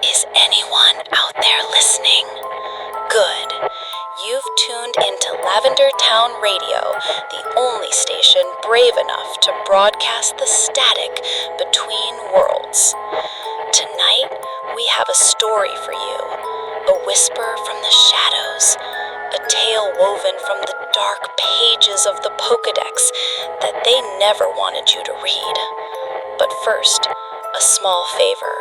Is anyone out there listening? Good. You've tuned into Lavender Town Radio, the only station brave enough to broadcast the static between worlds. Tonight, we have a story for you, a whisper from the shadows, a tale woven from the dark pages of the Pokédex that they never wanted you to read. But first, a small favor.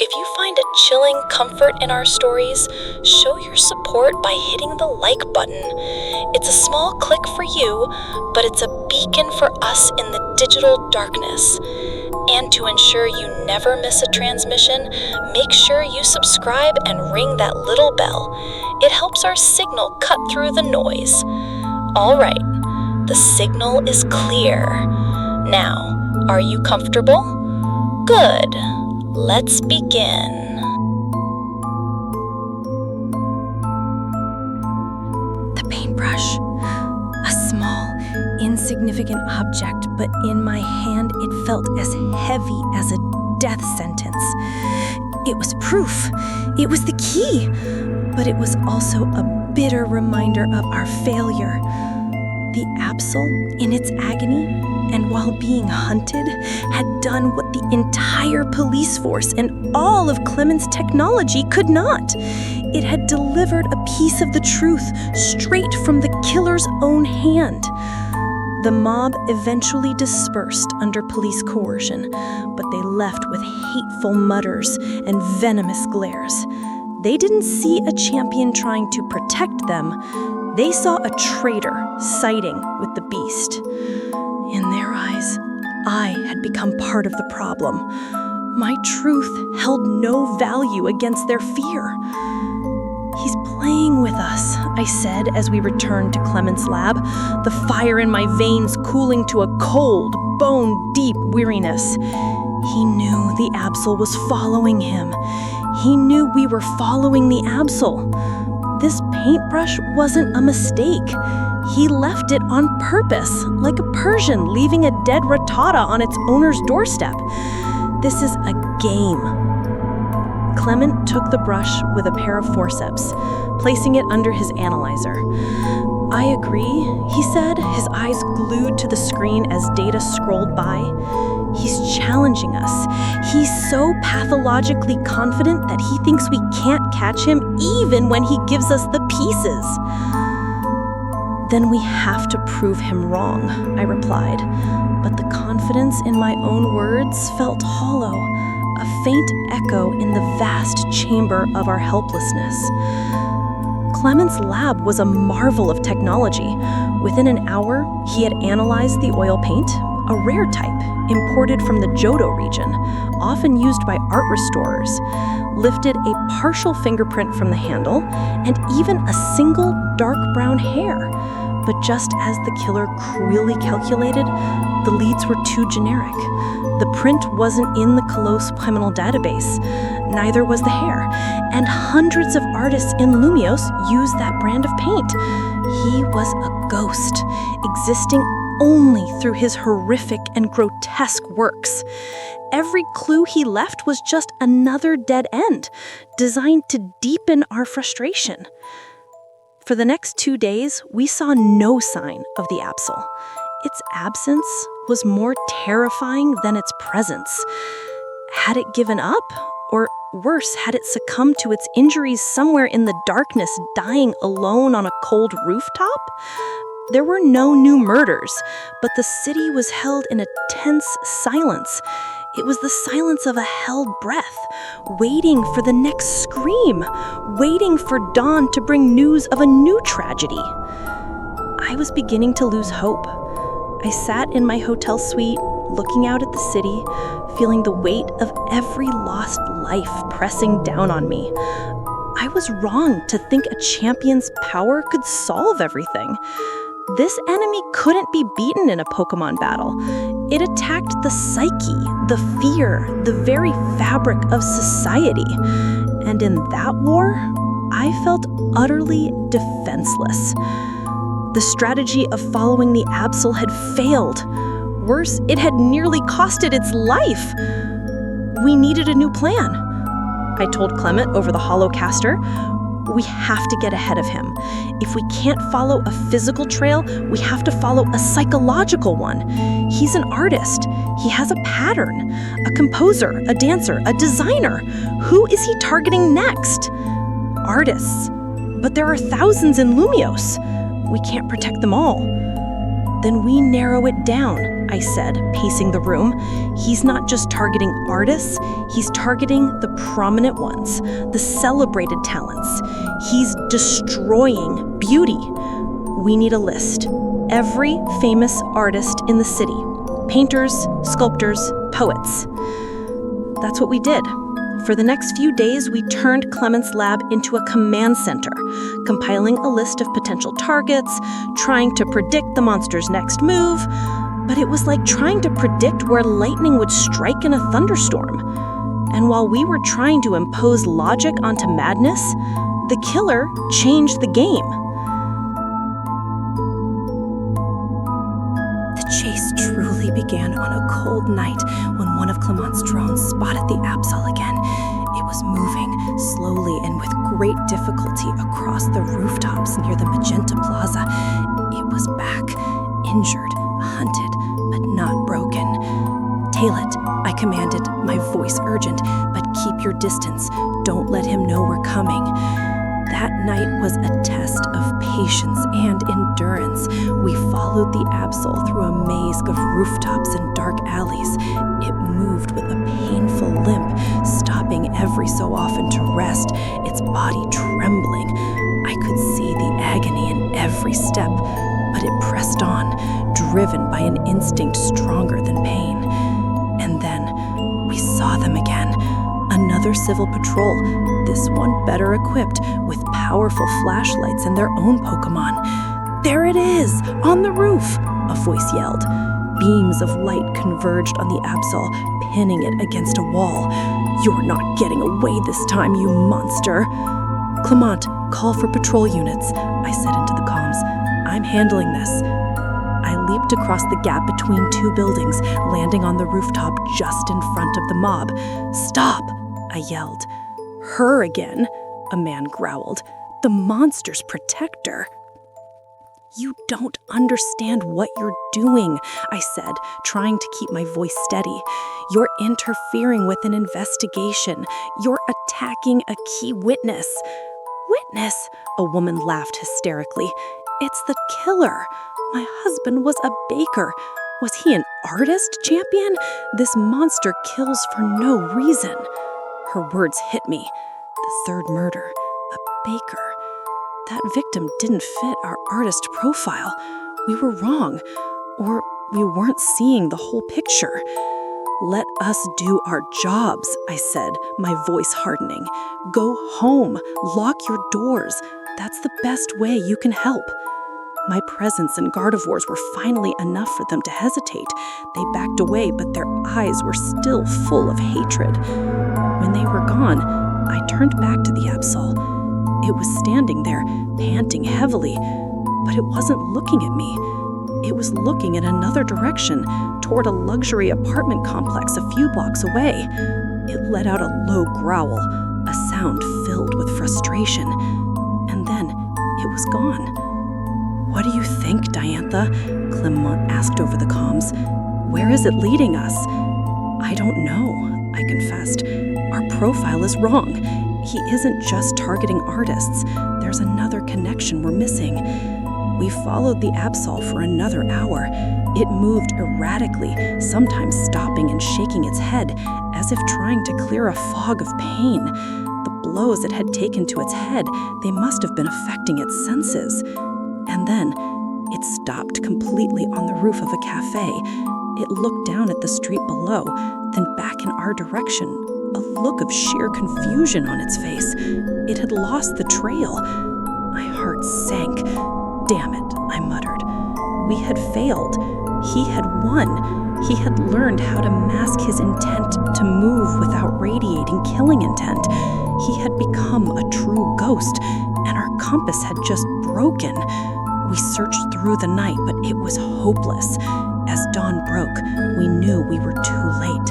If you find a chilling comfort in our stories, show your support by hitting the like button. It's a small click for you, but it's a beacon for us in the digital darkness. And to ensure you never miss a transmission, make sure you subscribe and ring that little bell. It helps our signal cut through the noise. All right, the signal is clear. Now, are you comfortable? Good. Let's begin. The paintbrush. A small, insignificant object, but in my hand it felt as heavy as a death sentence. It was proof. It was the key. But it was also a bitter reminder of our failure. The Absol, in its agony, and while being hunted, had done what the entire police force and all of Clement's technology could not. It had delivered a piece of the truth straight from the killer's own hand. The mob eventually dispersed under police coercion, but they left with hateful mutters and venomous glares. They didn't see a champion trying to protect them. They saw a traitor siding with the beast. In their eyes, I had become part of the problem. My truth held no value against their fear. "He's playing with us," I said as we returned to Clement's lab, the fire in my veins cooling to a cold, bone-deep weariness. He knew the Absol was following him. He knew we were following the Absol. This paintbrush wasn't a mistake. He left it on purpose, like a Persian leaving a dead rattata on its owner's doorstep. This is a game. Clement took the brush with a pair of forceps, placing it under his analyzer. "I agree," he said, his eyes glued to the screen as data scrolled by. "He's challenging us. He's so pathologically confident that he thinks we can't catch him even when he gives us the pieces." "Then we have to prove him wrong," I replied, but the confidence in my own words felt hollow, a faint echo in the vast chamber of our helplessness. Clement's lab was a marvel of technology. Within an hour, he had analyzed the oil paint, a rare type imported from the Johto region, often used by art restorers, lifted a partial fingerprint from the handle, and even a single dark brown hair. But just as the killer cruelly calculated, the leads were too generic. The print wasn't in the Kalos criminal database, neither was the hair, and hundreds of artists in Lumiose used that brand of paint. He was a ghost, existing only through his horrific and grotesque works. Every clue he left was just another dead end, designed to deepen our frustration. For the next 2 days, we saw no sign of the Absol. Its absence was more terrifying than its presence. Had it given up? Or worse, had it succumbed to its injuries somewhere in the darkness, dying alone on a cold rooftop? There were no new murders, but the city was held in a tense silence. It was the silence of a held breath, waiting for the next scream, waiting for dawn to bring news of a new tragedy. I was beginning to lose hope. I sat in my hotel suite, looking out at the city, feeling the weight of every lost life pressing down on me. I was wrong to think a champion's power could solve everything. This enemy couldn't be beaten in a Pokémon battle. It attacked the psyche, the fear, the very fabric of society. And in that war, I felt utterly defenseless. The strategy of following the Absol had failed. Worse, it had nearly costed its life. We needed a new plan. I told Clement over the holocaster. We have to get ahead of him. If we can't follow a physical trail, we have to follow a psychological one. He's an artist. He has a pattern. A composer, a dancer, a designer. Who is he targeting next? Artists. But there are thousands in Lumiose. We can't protect them all. Then we narrow it down, I said, pacing the room. He's not just targeting artists, he's targeting the prominent ones, the celebrated talents. He's destroying beauty. We need a list. Every famous artist in the city. Painters, sculptors, poets. That's what we did. For the next few days, we turned Clement's lab into a command center, compiling a list of potential targets, trying to predict the monster's next move, but it was like trying to predict where lightning would strike in a thunderstorm. And while we were trying to impose logic onto madness, the killer changed the game. The chase truly began on a cold night when one of Clement's drones spotted the Absol again. It was moving slowly and with great difficulty across the rooftops near the Magenta Plaza. It was back, injured, hunted, but not broken. "Tail it," I commanded, my voice urgent, "but keep your distance. Don't let him know we're coming." That night was a test of patience and endurance. We followed the Absol through a maze of rooftops and dark alleys. It moved with a painful limp, stopping every so often to rest, its body trembling. I could see the agony in every step, but it pressed on, driven by an instinct stronger than pain. And then we saw them again. Another civil patrol, this one better equipped with powerful flashlights and their own Pokémon. "There it is, on the roof," a voice yelled. Beams of light converged on the Absol, pinning it against a wall. "You're not getting away this time, you monster." "Clement, call for patrol units," I said into the comms. "I'm handling this." I leaped across the gap between two buildings, landing on the rooftop just in front of the mob. "Stop!" I yelled. "Her again," a man growled. "The monster's protector." "You don't understand what you're doing," I said, trying to keep my voice steady. "You're interfering with an investigation. You're attacking a key witness." "Witness?" A woman laughed hysterically. "It's the killer. My husband was a baker. Was he an artist, Champion? This monster kills for no reason." Her words hit me. The third murder. A baker. That victim didn't fit our artist profile. We were wrong. Or we weren't seeing the whole picture. "Let us do our jobs," I said, my voice hardening. "Go home. Lock your doors. That's the best way you can help." My presence and Gardevoirs were finally enough for them to hesitate. They backed away, but their eyes were still full of hatred. When they were gone, I turned back to the Absol. It was standing there, panting heavily, but it wasn't looking at me. It was looking in another direction, toward a luxury apartment complex a few blocks away. It let out a low growl, a sound filled with frustration, and then it was gone. "What do you think, Diantha?" Clement asked over the comms. "Where is it leading us?" "I don't know," I confessed. "Our profile is wrong. He isn't just targeting artists. There's another connection we're missing." We followed the Absol for another hour. It moved erratically, sometimes stopping and shaking its head, as if trying to clear a fog of pain. The blows it had taken to its head, they must have been affecting its senses. And then, it stopped completely on the roof of a cafe. It looked down at the street below, then back in our direction, a look of sheer confusion on its face. It had lost the trail. My heart sank. "Damn it," I muttered. We had failed. He had won. He had learned how to mask his intent to move without radiating killing intent. He had become a true ghost, and our compass had just broken. We searched through the night, but it was hopeless. As dawn broke, we knew we were too late.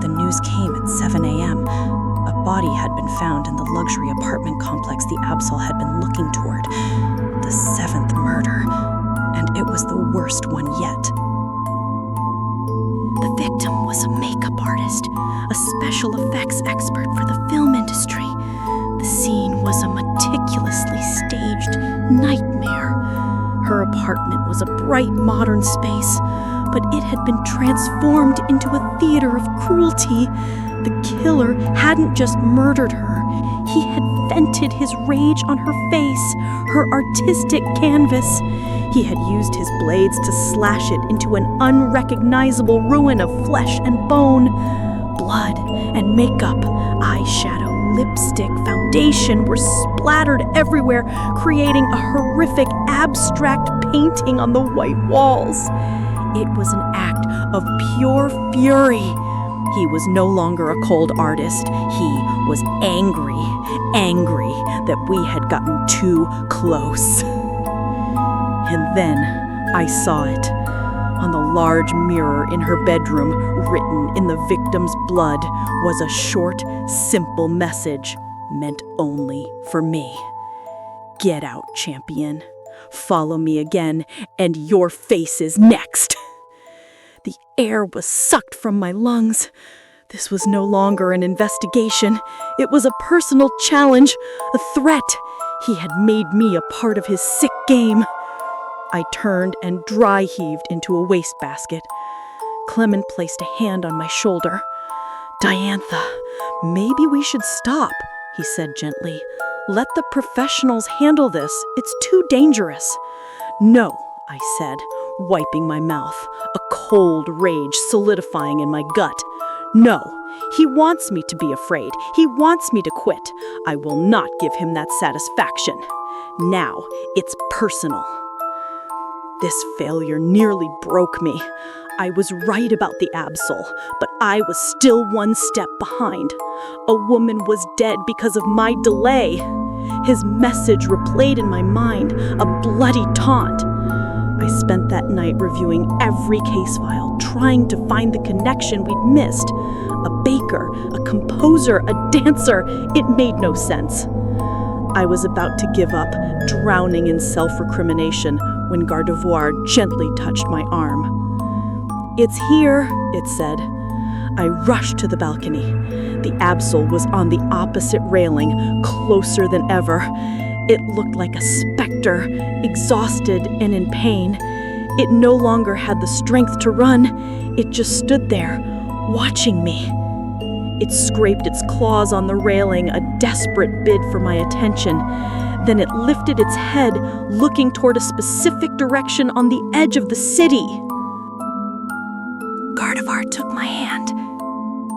The news came at 7 a.m. A body had been found in the luxury apartment complex the Absol had been looking toward. The 7th murder, and it was the worst one yet. The victim was a makeup artist, a special effects expert for the film industry. The scene was a meticulously staged nightmare. Her apartment was a bright modern space, but it had been transformed into a theater of cruelty. The killer hadn't just murdered her. He had vented his rage on her face, her artistic canvas. He had used his blades to slash it into an unrecognizable ruin of flesh and bone. Blood and makeup, eyeshadow, lipstick, foundation were splattered everywhere, creating a horrific abstract painting on the white walls. It was an act of pure fury. He was no longer a cold artist. He was angry that we had gotten too close. And then I saw it. On the large mirror in her bedroom, written in the victim's blood, was a short, simple message meant only for me. Get out, champion. Follow me again, and your face is next. The air was sucked from my lungs. This was no longer an investigation. It was a personal challenge, a threat. He had made me a part of his sick game. I turned and dry heaved into a wastebasket. Clement placed a hand on my shoulder. Diantha, maybe we should stop, he said gently. Let the professionals handle this. It's too dangerous. No, I said, wiping my mouth, a cold rage solidifying in my gut. No, he wants me to be afraid. He wants me to quit. I will not give him that satisfaction. Now, it's personal. This failure nearly broke me. I was right about the Absol, but I was still one step behind. A woman was dead because of my delay. His message replayed in my mind, a bloody taunt. I spent that night reviewing every case file, trying to find the connection we'd missed. A baker, a composer, a dancer. It made no sense. I was about to give up, drowning in self-recrimination, when Gardevoir gently touched my arm. It's here, it said. I rushed to the balcony. The Absol was on the opposite railing, closer than ever. It looked like a specter, exhausted and in pain. It no longer had the strength to run. It just stood there, watching me. It scraped its claws on the railing, a desperate bid for my attention. Then it lifted its head, looking toward a specific direction on the edge of the city. Gardevoir took my hand.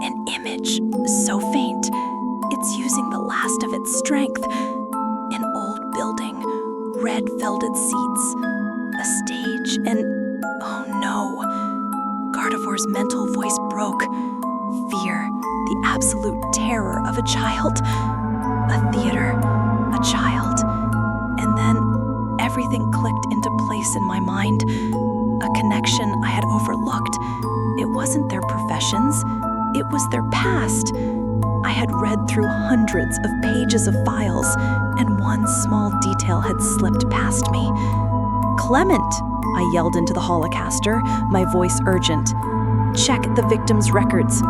An image, so faint, it's using the last of its strength. An old building, red velvet seats, a stage, and oh no. Gardevoir's mental voice broke. Fear, the absolute terror of a child. A theater, a child. And then everything clicked into place in my mind. A connection I had overlooked. It wasn't their professions. It was their past. I had read through hundreds of pages of files, and one small detail had slipped past me. Clement, I yelled into the holocaster, my voice urgent. Check the victims' records,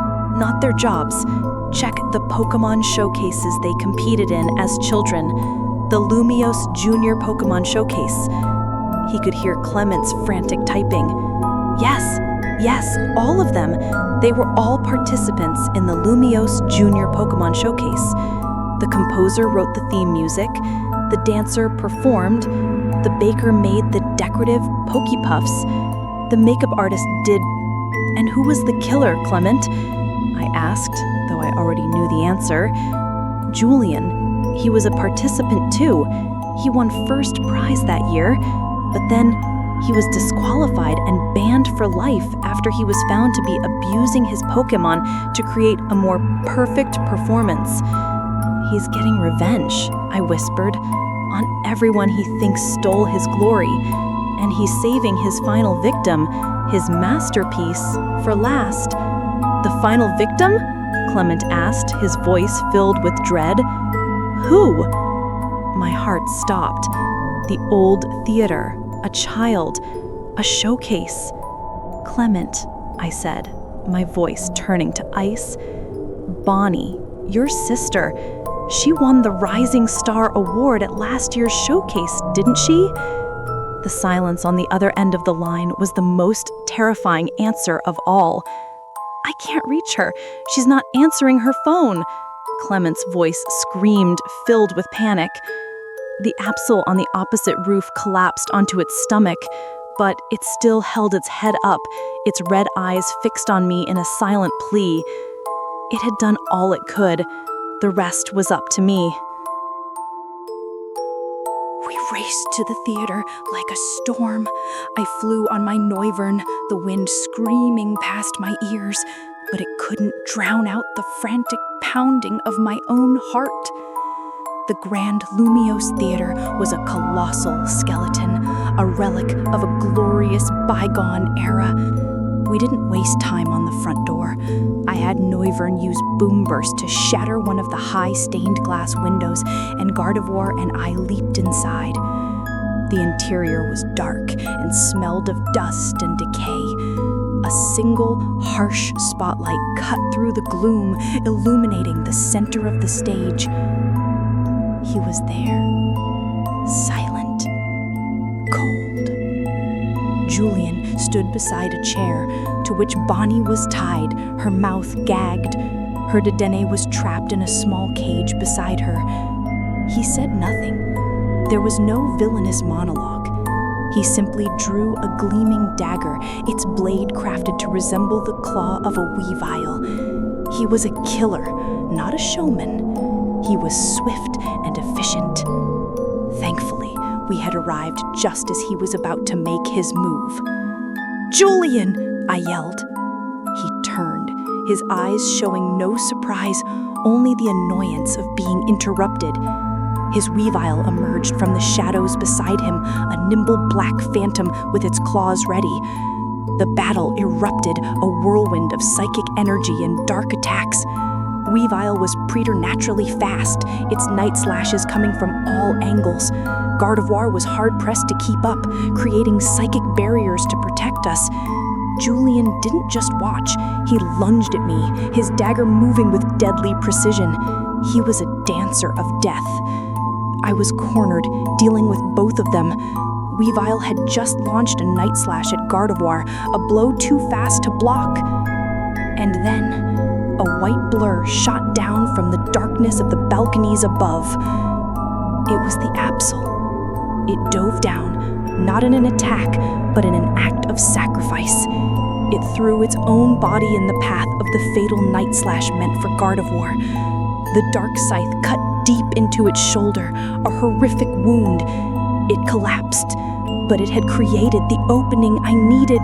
not their jobs. Check the Pokémon showcases they competed in as children. The Lumiose Junior Pokémon Showcase. He could hear Clement's frantic typing. Yes, all of them. They were all participants in the Lumiose Junior Pokémon Showcase. The composer wrote the theme music, the dancer performed, the baker made the decorative Pokepuffs, the makeup artist did... And who was the killer, Clement? I asked, though I already knew the answer. Julian. He was a participant too. He won first prize that year, but then he was disqualified and banned for life after he was found to be abusing his Pokémon to create a more perfect performance. He's getting revenge, I whispered, on everyone he thinks stole his glory, and he's saving his final victim, his masterpiece, for last. The final victim? Clement asked, his voice filled with dread. Who? My heart stopped. The old theater, a child, a showcase. Clement, I said, my voice turning to ice. Bonnie, your sister, she won the Rising Star Award at last year's showcase, didn't she? The silence on the other end of the line was the most terrifying answer of all. I can't reach her. She's not answering her phone. Clement's voice screamed, filled with panic. The Absol on the opposite roof collapsed onto its stomach, but it still held its head up, its red eyes fixed on me in a silent plea. It had done all it could. The rest was up to me. We raced to the theater like a storm. I flew on my Noivern, the wind screaming past my ears, but it couldn't drown out the frantic pounding of my own heart. The Grand Lumiose Theater was a colossal skeleton, a relic of a glorious bygone era. We didn't waste time on the front door. I had Noivern use boom burst to shatter one of the high stained glass windows, and Gardevoir and I leaped inside. The interior was dark and smelled of dust and decay. A single, harsh spotlight cut through the gloom, illuminating the center of the stage. He was there, silent, cold. Julian stood beside a chair to which Bonnie was tied, her mouth gagged. Her Dedenne was trapped in a small cage beside her. He said nothing. There was no villainous monologue. He simply drew a gleaming dagger, its blade crafted to resemble the claw of a Weavile. He was a killer, not a showman. He was swift and efficient. Thankfully, we had arrived just as he was about to make his move. "Julian!" I yelled. He turned, his eyes showing no surprise, only the annoyance of being interrupted. His Weavile emerged from the shadows beside him, a nimble black phantom with its claws ready. The battle erupted, a whirlwind of psychic energy and dark attacks. Weavile was preternaturally fast, its night slashes coming from all angles. Gardevoir was hard-pressed to keep up, creating psychic barriers to protect us. Julian didn't just watch, he lunged at me, his dagger moving with deadly precision. He was a dancer of death. I was cornered, dealing with both of them. Weavile had just launched a night slash at Gardevoir, a blow too fast to block. And then a white blur shot down from the darkness of the balconies above. It was the Absol. It dove down, not in an attack, but in an act of sacrifice. It threw its own body in the path of the fatal night slash meant for Gardevoir. The dark scythe cut deep into its shoulder, a horrific wound. It collapsed, but it had created the opening I needed.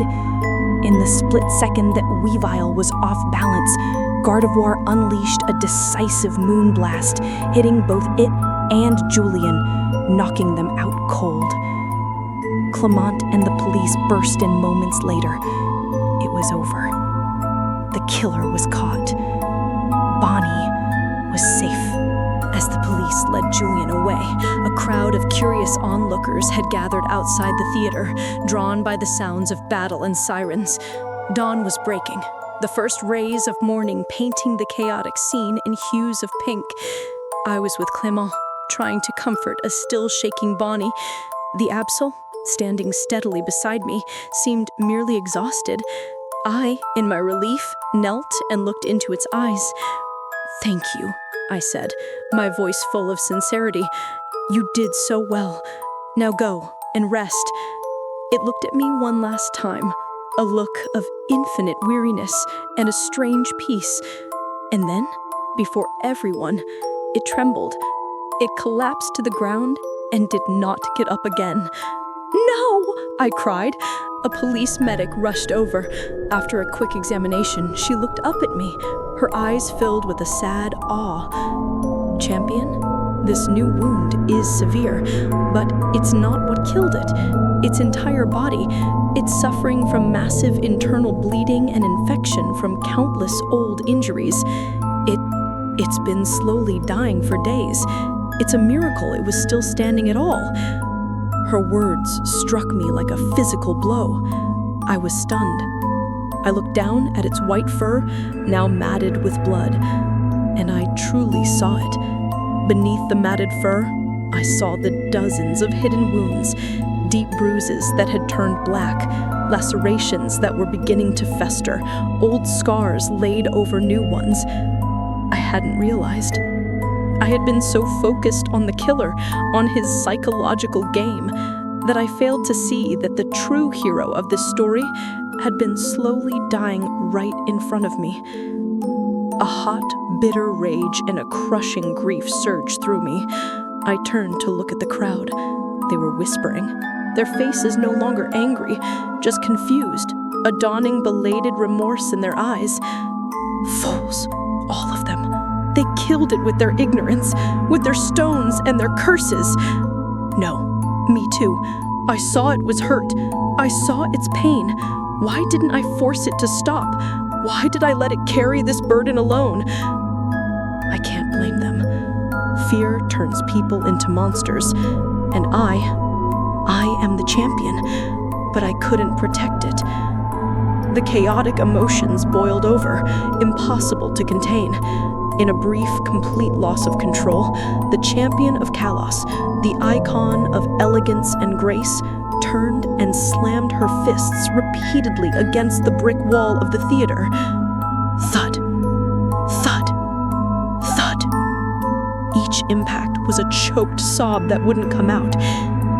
In the split second that Weavile was off balance, Gardevoir unleashed a decisive moonblast, hitting both it and Julian, knocking them out cold. Clement and the police burst in moments later. It was over. The killer was caught. Bonnie was safe. As the police led Julian away, a crowd of curious onlookers had gathered outside the theater, drawn by the sounds of battle and sirens. Dawn was breaking, the first rays of morning painting the chaotic scene in hues of pink. I was with Clement, trying to comfort a still shaking Bonnie. The Absol, standing steadily beside me, seemed merely exhausted. I, in my relief, knelt and looked into its eyes. "Thank you," I said, my voice full of sincerity. "You did so well. Now go and rest." It looked at me one last time, a look of infinite weariness and a strange peace. And then, before everyone, it trembled. It collapsed to the ground and did not get up again. "No!" I cried. A police medic rushed over. After a quick examination, she looked up at me, her eyes filled with a sad awe. "Champion, this new wound is severe, but it's not what killed it. Its entire body. It's suffering from massive internal bleeding and infection from countless old injuries. It's been slowly dying for days. It's a miracle it was still standing at all. Her words struck me like a physical blow. I was stunned. I looked down at its white fur, now matted with blood, and I truly saw it. Beneath the matted fur, I saw the dozens of hidden wounds, deep bruises that had turned black, lacerations that were beginning to fester, old scars laid over new ones. I hadn't realized. I had been so focused on the killer, on his psychological game, that I failed to see that the true hero of this story had been slowly dying right in front of me. A hot, bitter rage and a crushing grief surged through me. I turned to look at the crowd. They were whispering. Their faces no longer angry, just confused, a dawning belated remorse in their eyes. Fools, all of them. They killed it with their ignorance, with their stones and their curses. No, me too. I saw it was hurt. I saw its pain. Why didn't I force it to stop? Why did I let it carry this burden alone? I can't blame them. Fear turns people into monsters, and I am the champion, but I couldn't protect it. The chaotic emotions boiled over, impossible to contain. In a brief, complete loss of control, the Champion of Kalos, the icon of elegance and grace, turned and slammed her fists repeatedly against the brick wall of the theater. Thud, thud, thud. Each impact was a choked sob that wouldn't come out.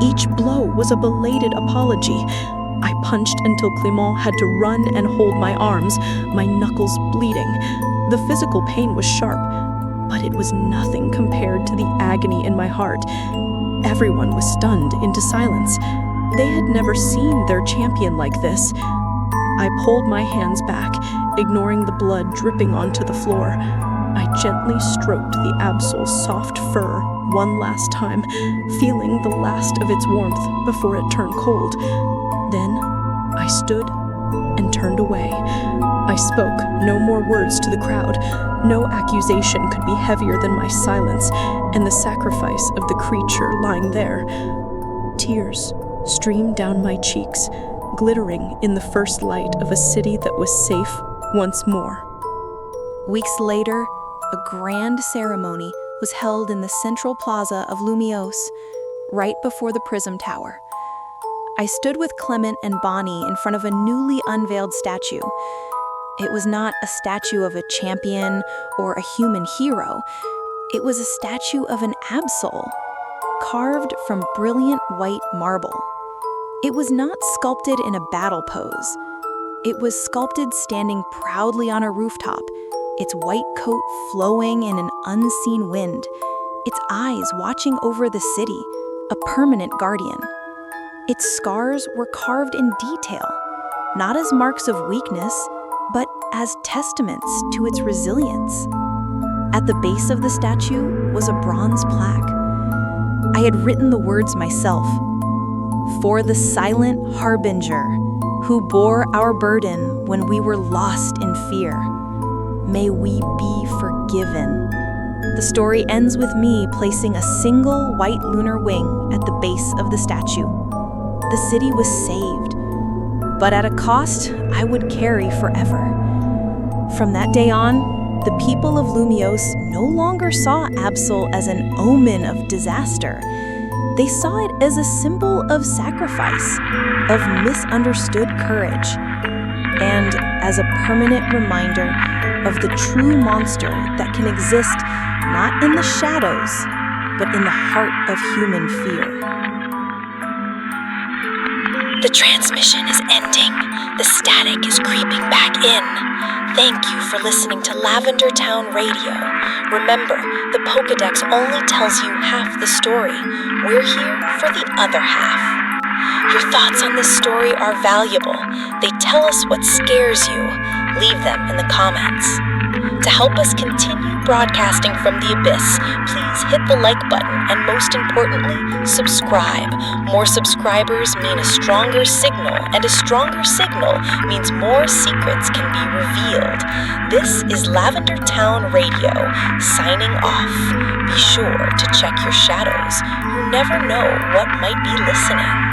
Each blow was a belated apology. I punched until Clément had to run and hold my arms, my knuckles bleeding. The physical pain was sharp, but it was nothing compared to the agony in my heart. Everyone was stunned into silence. They had never seen their champion like this. I pulled my hands back, ignoring the blood dripping onto the floor. I gently stroked the Absol's soft fur one last time, feeling the last of its warmth before it turned cold. Then I stood and turned away. I spoke no more words to the crowd. No accusation could be heavier than my silence and the sacrifice of the creature lying there. Tears streamed down my cheeks, glittering in the first light of a city that was safe once more. Weeks later, a grand ceremony was held in the central plaza of Lumiose, right before the Prism Tower. I stood with Clement and Bonnie in front of a newly unveiled statue. It was not a statue of a champion or a human hero. It was a statue of an Absol, carved from brilliant white marble. It was not sculpted in a battle pose. It was sculpted standing proudly on a rooftop, its white coat flowing in an unseen wind, its eyes watching over the city, a permanent guardian. Its scars were carved in detail, not as marks of weakness, but as testaments to its resilience. At the base of the statue was a bronze plaque. I had written the words myself. For the silent harbinger, who bore our burden when we were lost in fear, may we be forgiven. The story ends with me placing a single white lunar wing at the base of the statue. The city was saved, but at a cost I would carry forever. From that day on, the people of Lumiose no longer saw Absol as an omen of disaster. They saw it as a symbol of sacrifice, of misunderstood courage, and as a permanent reminder of the true monster that can exist not in the shadows, but in the heart of human fear. The transmission is ending. The static is creeping back in. Thank you for listening to Lavender Town Radio. Remember, the Pokédex only tells you half the story. We're here for the other half. Your thoughts on this story are valuable. They tell us what scares you. Leave them in the comments. To help us continue broadcasting from the abyss, please hit the like button and, most importantly, subscribe. More subscribers mean a stronger signal, and a stronger signal means more secrets can be revealed. This is Lavender Town Radio, signing off. Be sure to check your shadows. You never know what might be listening.